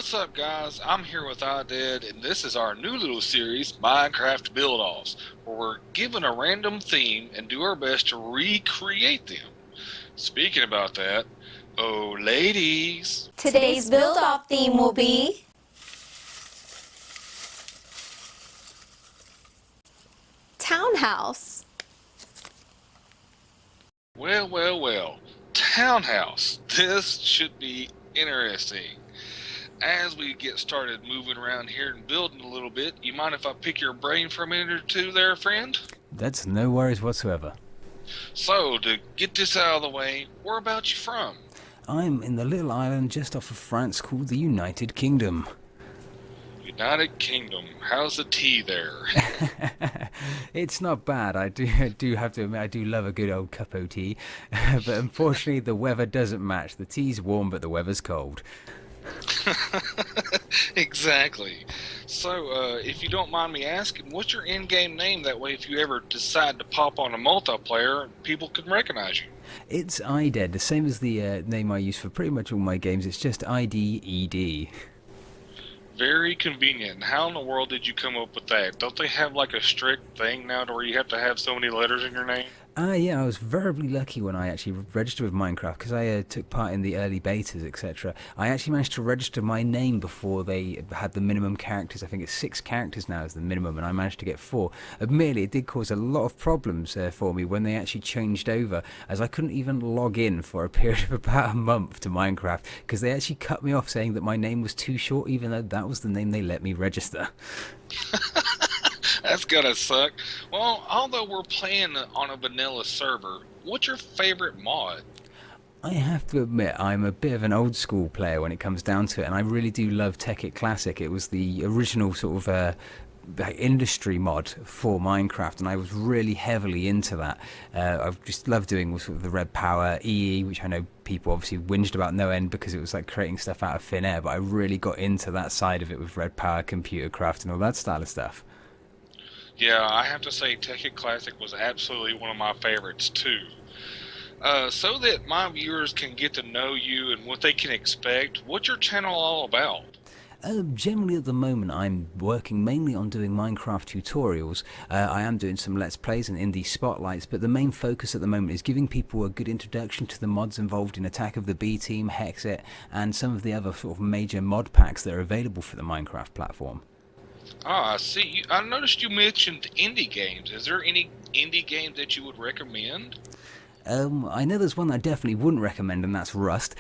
What's up, guys? I'm here with IDED, and this is our new little series, Minecraft Build-Offs, where we're given a random theme and do our best to recreate them. Speaking about that, oh, ladies. Today's build-off theme will be townhouse. Well. Townhouse. This should be interesting. As we get started moving around here and building a little bit, you mind if I pick your brain for a minute or two there, friend? That's no worries whatsoever. So, to get this out of the way, whereabouts you from? I'm in the little island just off of France called the United Kingdom. United Kingdom. How's the tea there? It's not bad. I do have to admit, I do love a good old cup of tea. But unfortunately, the weather doesn't match. The tea's warm, but the weather's cold. Exactly. So, if you don't mind me asking, what's your in-game name? That way, if you ever decide to pop on a multiplayer, people can recognize you. It's IDED, the same as the name I use for pretty much all my games. It's just IDED. Very convenient. How in the world did you come up with that? Don't they have like a strict thing now to where you have to have so many letters in your name? Yeah, I was very lucky when I actually registered with Minecraft because I took part in the early betas, etc. I actually managed to register my name before they had the minimum characters. I think it's 6 characters now is the minimum, and I managed to get 4. Admittedly, it did cause a lot of problems for me when they actually changed over, as I couldn't even log in for a period of about a month to Minecraft because they actually cut me off saying that my name was too short, even though that was the name they let me register. That's gotta suck. Well, although we're playing on a vanilla server, what's your favorite mod? I have to admit, I'm a bit of an old school player when it comes down to it, and I really do love Tekkit Classic. It was the original sort of industry mod for Minecraft, and I was really heavily into that. I've just loved doing sort of the Red Power EE, which I know people obviously whinged about no end because it was like creating stuff out of thin air, but I really got into that side of it with Red Power, computer craft, and all that style of stuff. Yeah, I have to say Tekkit Classic was absolutely one of my favorites too. So that my viewers can get to know you and what they can expect, what's your channel all about? Generally at the moment I'm working mainly on doing Minecraft tutorials. I am doing some Let's Plays and indie spotlights, but the main focus at the moment is giving people a good introduction to the mods involved in Attack of the B Team, Hexit, and some of the other sort of major mod packs that are available for the Minecraft platform. Ah, I see. I noticed you mentioned indie games. Is there any indie games that you would recommend? I know there's one I definitely wouldn't recommend, and that's Rust,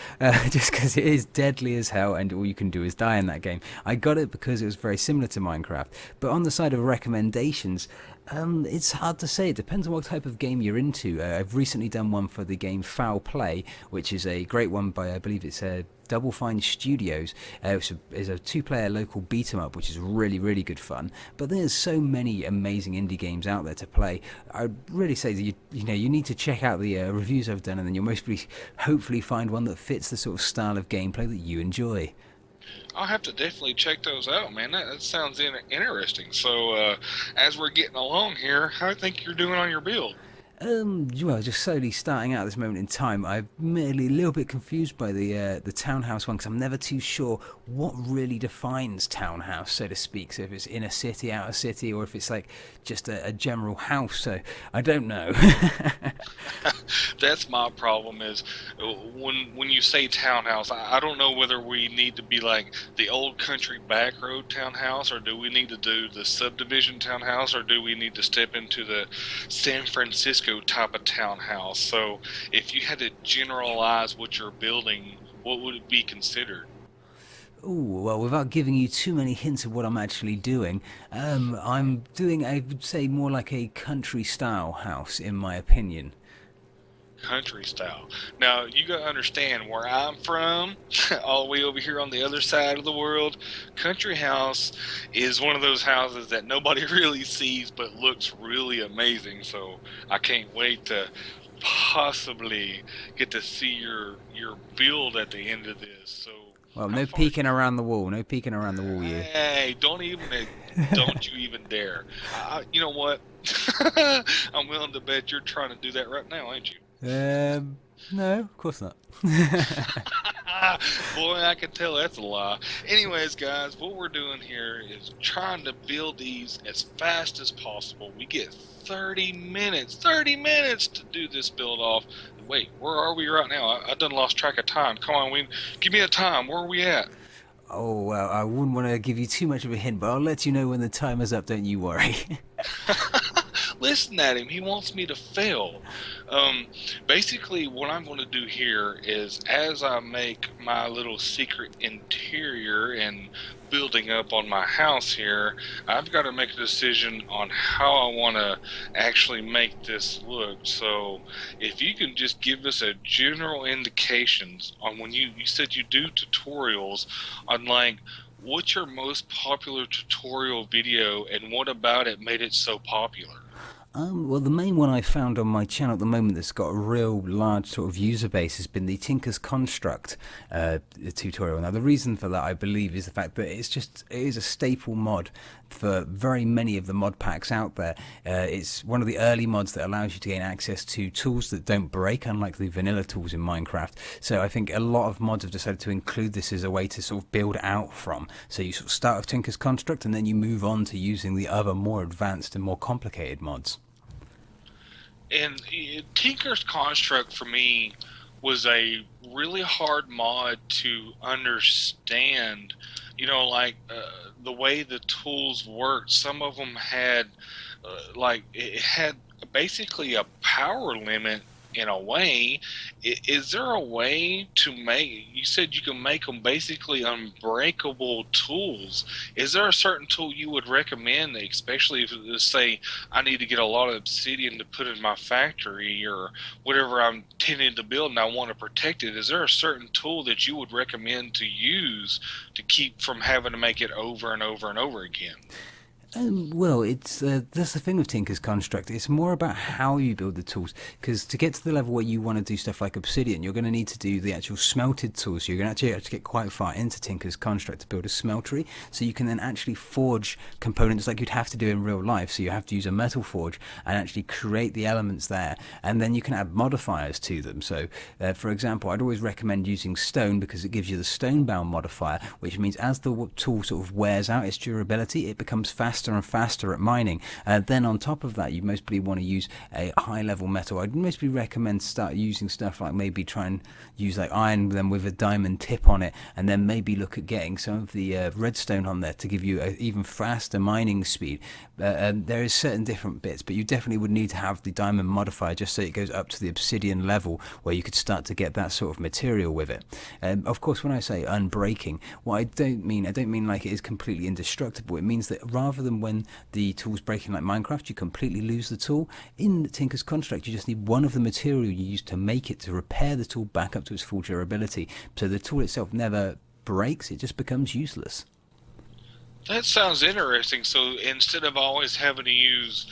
just because it is deadly as hell, and all you can do is die in that game. I got it because it was very similar to Minecraft. But on the side of recommendations, it's hard to say. It depends on what type of game you're into. I've recently done one for the game Foul Play, which is a great one by, I believe it's Double Fine Studios, which is a 2-player local beat 'em up, which is really good fun. But there's so many amazing indie games out there to play. I'd really say that you need to check out the reviews I've done, and then you'll mostly hopefully find one that fits the sort of style of gameplay that you enjoy. I'll have to definitely check those out, man. That sounds interesting. So, as we're getting along here, how do you think you're doing on your build? Well, just slowly starting out at this moment in time. I'm merely a little bit confused by the townhouse one because I'm never too sure what really defines townhouse, so to speak. So if it's inner city, outer city, or if it's like just a general house. So I don't know. That's my problem is when you say townhouse, I don't know whether we need to be like the old country back road townhouse, or do we need to do the subdivision townhouse, or do we need to step into the San Francisco type of townhouse? So if you had to generalize what you're building, what would it be considered? Ooh, well, without giving you too many hints of what I'm actually doing, I'm doing, I would say, more like a country style house, in my opinion. Country style. Now you gotta understand where I'm from, all the way over here on the other side of the world. Country house is one of those houses that nobody really sees but looks really amazing. So I can't wait to possibly get to see your build at the end of this. So Well, how no far? peeking around the wall, no peeking around the wall, you. Hey, don't you even dare. You know what? I'm willing to bet you're trying to do that right now, ain't you? No, of course not. Boy, I can tell that's a lie. Anyways, guys, what we're doing here is trying to build these as fast as possible. We get 30 minutes, 30 minutes to do this build off. Wait, where are we right now? I done lost track of time. Come on, give me a time. Where are we at? Oh, well, I wouldn't want to give you too much of a hint, but I'll let you know when the timer's up, don't you worry. Listen at him. He wants me to fail. Um, Basically, what I'm going to do here is as I make my little secret interior and building up on my house here, I've got to make a decision on how I want to actually make this look. So, if you can just give us a general indications on when you said you do tutorials on like what's your most popular tutorial video and what about it made it so popular? Well, the main one I found on my channel at the moment that's got a real large sort of user base has been the Tinker's Construct tutorial. Now, the reason for that, I believe, is the fact that it is a staple mod for very many of the mod packs out there. It's one of the early mods that allows you to gain access to tools that don't break, unlike the vanilla tools in Minecraft. So I think a lot of mods have decided to include this as a way to sort of build out from. So you sort of start with Tinker's Construct and then you move on to using the other more advanced and more complicated mods. And Tinker's Construct for me was a really hard mod to understand. Like the way the tools worked. Some of them had, like, it had basically a power limit in a way. Is there a way to make? You said you can make them basically unbreakable tools. Is there a certain tool you would recommend, especially if, let's say, I need to get a lot of obsidian to put in my factory or whatever I'm tending to build and I want to protect it? Is there a certain tool that you would recommend to use to keep from having to make it over and over and over again? Well, it's that's the thing with Tinker's Construct. It's more about how you build the tools. Because to get to the level where you want to do stuff like obsidian, you're going to need to do the actual smelted tools. So you're going to actually have to get quite far into Tinker's Construct to build a smeltery. So you can then actually forge components like you'd have to do in real life. So you have to use a metal forge and actually create the elements there, and then you can add modifiers to them. So, for example, I'd always recommend using stone because it gives you the stone bound modifier, which means as the tool sort of wears out its durability, it becomes faster and faster at mining. Then on top of that, you mostly want to use a high level metal. I'd mostly recommend start using stuff like maybe try and use like iron then with a diamond tip on it, and then maybe look at getting some of the redstone on there to give you an even faster mining speed. There is certain different bits, but you definitely would need to have the diamond modifier just so it goes up to the obsidian level where you could start to get that sort of material with it. Of course, when I say unbreaking, what I don't mean like it is completely indestructible. It means that rather than when the tool's breaking like Minecraft, you completely lose the tool. In Tinker's Construct, you just need one of the material you use to make it to repair the tool back up to its full durability. So the tool itself never breaks, it just becomes useless. That sounds interesting. So instead of always having to use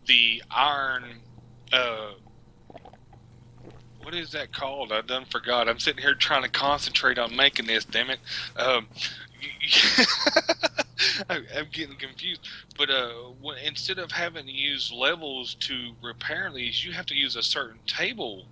the iron, uh, what is that called? I done forgot. I'm sitting here trying to concentrate on making this. Damn it! Um, I'm getting confused. But instead of having to use levels to repair these, you have to use a certain table.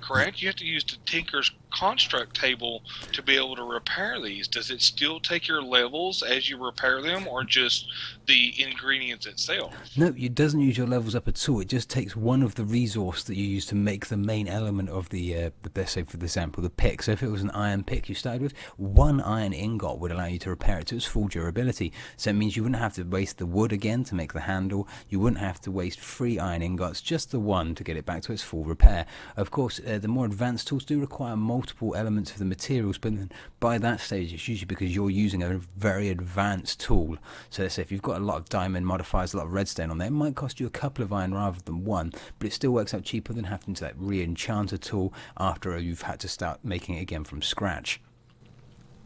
Correct? You have to use the Tinker's Construct table to be able to repair these. Does it still take your levels as you repair them, or just the ingredients itself? No, it doesn't use your levels up at all. It just takes one of the resource that you use to make the main element of the let's say for example, the pick. So if it was an iron pick you started with, one iron ingot would allow you to repair it to its full durability. So it means you wouldn't have to waste the wood again to make the handle. You wouldn't have to waste 3 iron ingots, just the one to get it back to its full repair. Of course, the more advanced tools do require multiple elements of the materials, but then by that stage it's usually because you're using a very advanced tool. So let's say if you've got a lot of diamond modifiers, a lot of redstone on there, it might cost you a couple of iron rather than one, but it still works out cheaper than having to like re-enchant a tool after you've had to start making it again from scratch.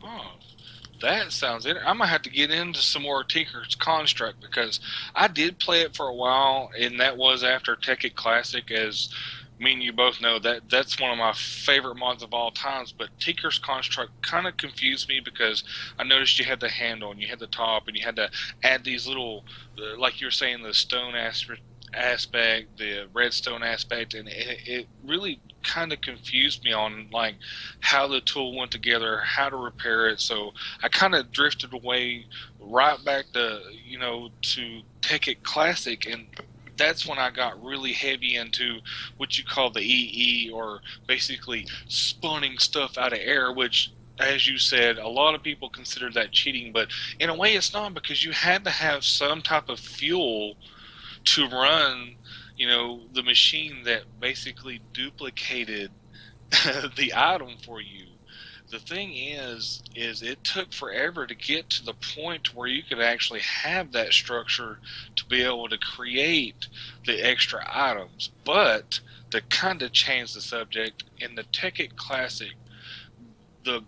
Oh, that sounds interesting. I'm gonna have to get into some more Tinker's Construct because I did play it for a while, and that was after Tekkit Classic. As me and you both know, that's one of my favorite mods of all times. But Tinker's Construct kind of confused me because I noticed you had the handle and you had the top, and you had to add these little, like you were saying, the stone aspect, the redstone aspect, and it really kind of confused me on like how the tool went together, how to repair it. So I kind of drifted away right back to to Take It Classic, and that's when I got really heavy into what you call the EE, or basically spawning stuff out of air, which, as you said, a lot of people consider that cheating, but in a way it's not, because you had to have some type of fuel to run, the machine that basically duplicated the item for you. The thing is it took forever to get to the point where you could actually have that structure to be able to create the extra items. But to kind of change the subject, in the Tekkit Classic, the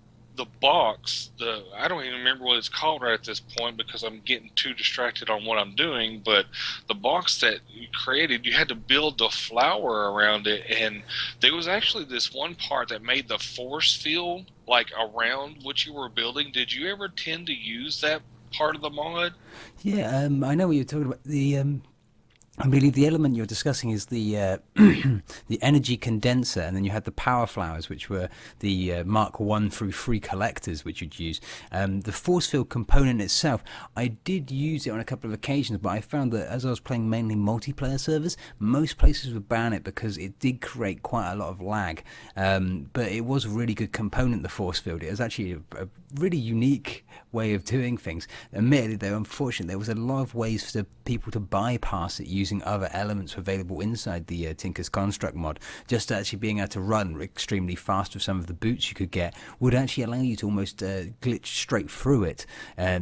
box, I don't even remember what it's called right at this point because I'm getting too distracted on what I'm doing, but the box that you created, you had to build the flower around it, and there was actually this one part that made the force field like around what you were building. Did you ever tend to use that part of the mod? Yeah, I know what you're talking about. I believe the element you're discussing is the the energy condenser, and then you had the power flowers, which were the Mark 1 through 3 collectors, which you'd use. The force field component itself, I did use it on a couple of occasions, but I found that as I was playing mainly multiplayer servers, most places would ban it because it did create quite a lot of lag. But it was a really good component, the force field. It was actually a really unique way of doing things. Admittedly, though, unfortunately, there was a lot of ways for people to bypass it using other elements available inside the Tinker's Construct mod. Just actually being able to run extremely fast with some of the boots you could get would actually allow you to almost glitch straight through it.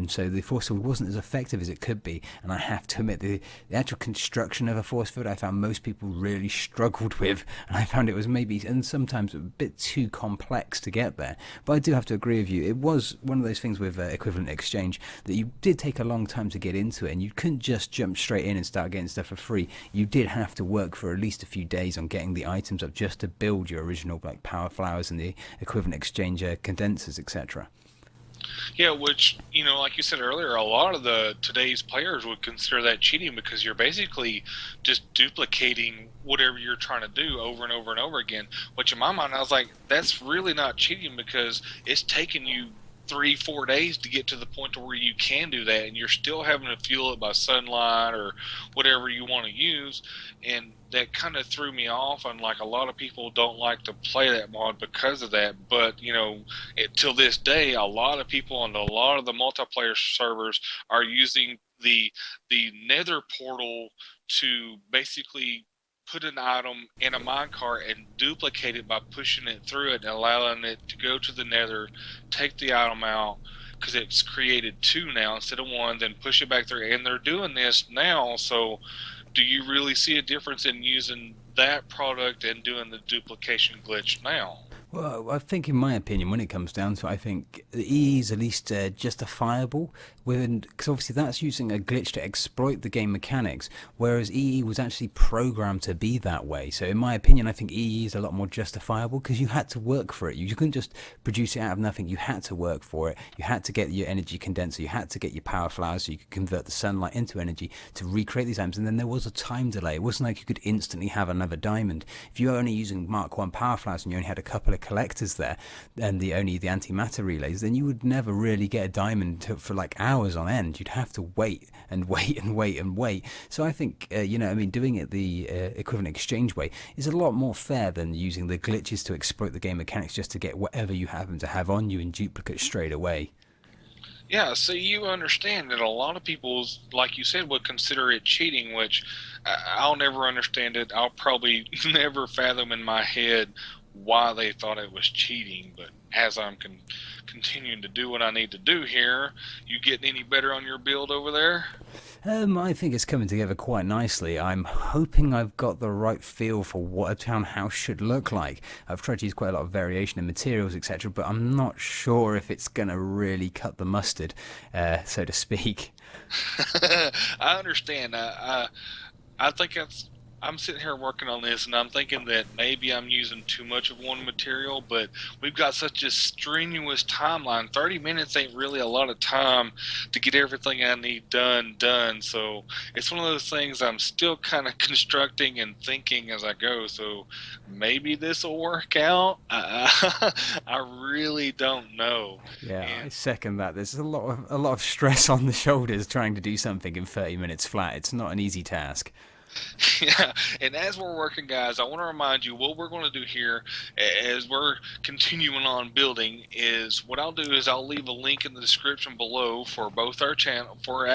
So the force field wasn't as effective as it could be. And I have to admit, the actual construction of a force field, I found most people really struggled with. And I found it was maybe, and sometimes a bit too complex to get there. But I do have to agree with you. It was one of those things with equivalent exchange that you did take a long time to get into it, and you couldn't just jump straight in and start getting stuff for free. You did have to work for at least a few days on getting the items up just to build your original like power flowers and the equivalent exchange condensers, etc. Yeah, which, like you said earlier, a lot of the today's players would consider that cheating, because you're basically just duplicating whatever you're trying to do over and over and over again. Which in my mind, I was like, that's really not cheating, because it's taking you 3-4 days to get to the point to where you can do that, and you're still having to fuel it by sunlight or whatever you want to use. And that kind of threw me off, and like a lot of people don't like to play that mod because of that. But till this day, a lot of people on a lot of the multiplayer servers are using the nether portal to basically put an item in a minecart and duplicate it by pushing it through it and allowing it to go to the nether, take the item out, because it's created two now instead of one, then push it back through. And they're doing this now. So do you really see a difference in using that product and doing the duplication glitch now? Well, I think, in my opinion, when it comes down to it, I think the EE is at least justifiable, because obviously that's using a glitch to exploit the game mechanics, whereas EE was actually programmed to be that way. So, in my opinion, I think EE is a lot more justifiable because you had to work for it. You couldn't just produce it out of nothing. You had to work for it. You had to get your energy condenser. You had to get your power flowers so you could convert the sunlight into energy to recreate these items. And then there was a time delay. It wasn't like you could instantly have another diamond. If you were only using Mark 1 power flowers and you only had a couple of collectors there and the antimatter relays, then you would never really get a diamond for like hours on end. You'd have to wait and wait and wait and wait. So I think doing it the equivalent exchange way is a lot more fair than using the glitches to exploit the game mechanics just to get whatever you happen to have on you in duplicate straight away. Yeah, so you understand that a lot of people, like you said, would consider it cheating, which I'll never understand it. I'll probably never fathom in my head why they thought it was cheating. But as I'm continuing to do what I need to do here, you getting any better on your build over there? I think it's coming together quite nicely. I'm hoping I've got the right feel for what a townhouse should look like. I've tried to use quite a lot of variation in materials, etc., but I'm not sure if it's going to really cut the mustard, so to speak. I understand. I think I'm sitting here working on this, and I'm thinking that maybe I'm using too much of one material, but we've got such a strenuous timeline. 30 minutes ain't really a lot of time to get everything I need done. So it's one of those things I'm still kind of constructing and thinking as I go. So maybe this will work out. I really don't know. Yeah, I And second that. There's a lot of stress on the shoulders trying to do something in 30 minutes flat. It's not an easy task. yeah, and as we're working, guys, I want to remind you what we're going to do here as we're continuing on building is what I'll do is I'll leave a link in the description below for both our channel, for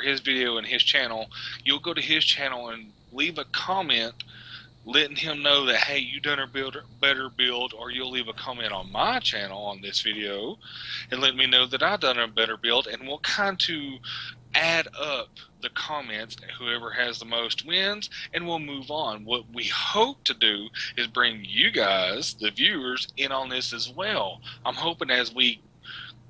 his video and his channel. You'll go to his channel and leave a comment letting him know that, hey, you done a better build, or you'll leave a comment on my channel on this video and let me know that I done a better build, and we'll kind of add up the comments. Whoever has the most wins, and we'll move on. What we hope to do is bring you guys, the viewers, in on this as well. I'm hoping as we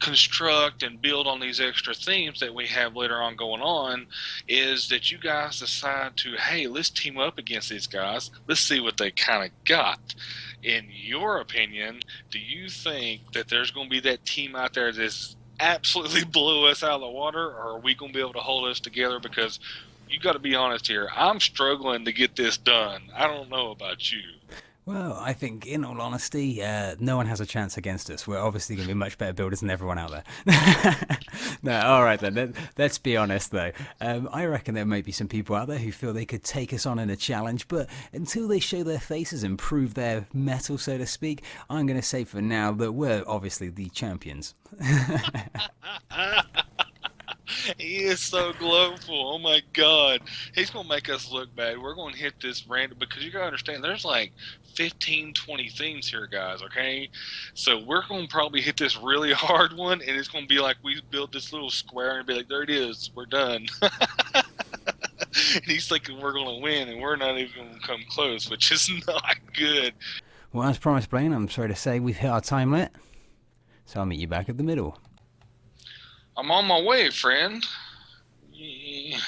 construct and build on these extra themes that we have later on going on is that you guys decide to, hey, let's team up against these guys, let's see what they kind of got. In your opinion, do you think that there's going to be that team out there that's absolutely blow us out of the water, or are we going to be able to hold us together? Because you got to be honest here, I'm struggling to get this done. I don't know about you. Well, I think, in all honesty, no one has a chance against us. We're obviously going to be much better builders than everyone out there. No, all right then. Let's be honest, though. I reckon there may be some people out there who feel they could take us on in a challenge, but until they show their faces and prove their mettle, so to speak, I'm going to say for now that we're obviously the champions. He is so glowful. Oh my god. He's going to make us look bad. We're going to hit this random, because you got to understand there's like 15, 20 themes here, guys, okay? So we're going to probably hit this really hard one, and it's going to be like we build this little square and be like, there it is, we're done. And he's thinking we're going to win, and we're not even going to come close, which is not good. Well, as promised, Blaine, I'm sorry to say we've hit our time limit, so I'll meet you back at the middle. I'm on my way, friend. Yeah.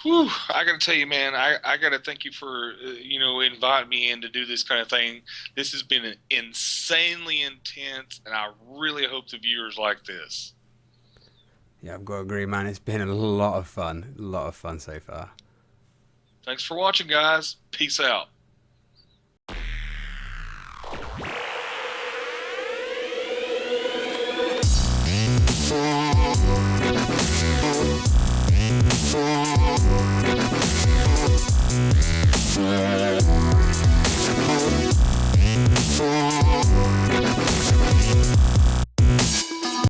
Whew, I got to tell you, man, I got to thank you for, inviting me in to do this kind of thing. This has been insanely intense, and I really hope the viewers like this. Yeah, I've got to agree, man. It's been a lot of fun. A lot of fun so far. Thanks for watching, guys. Peace out.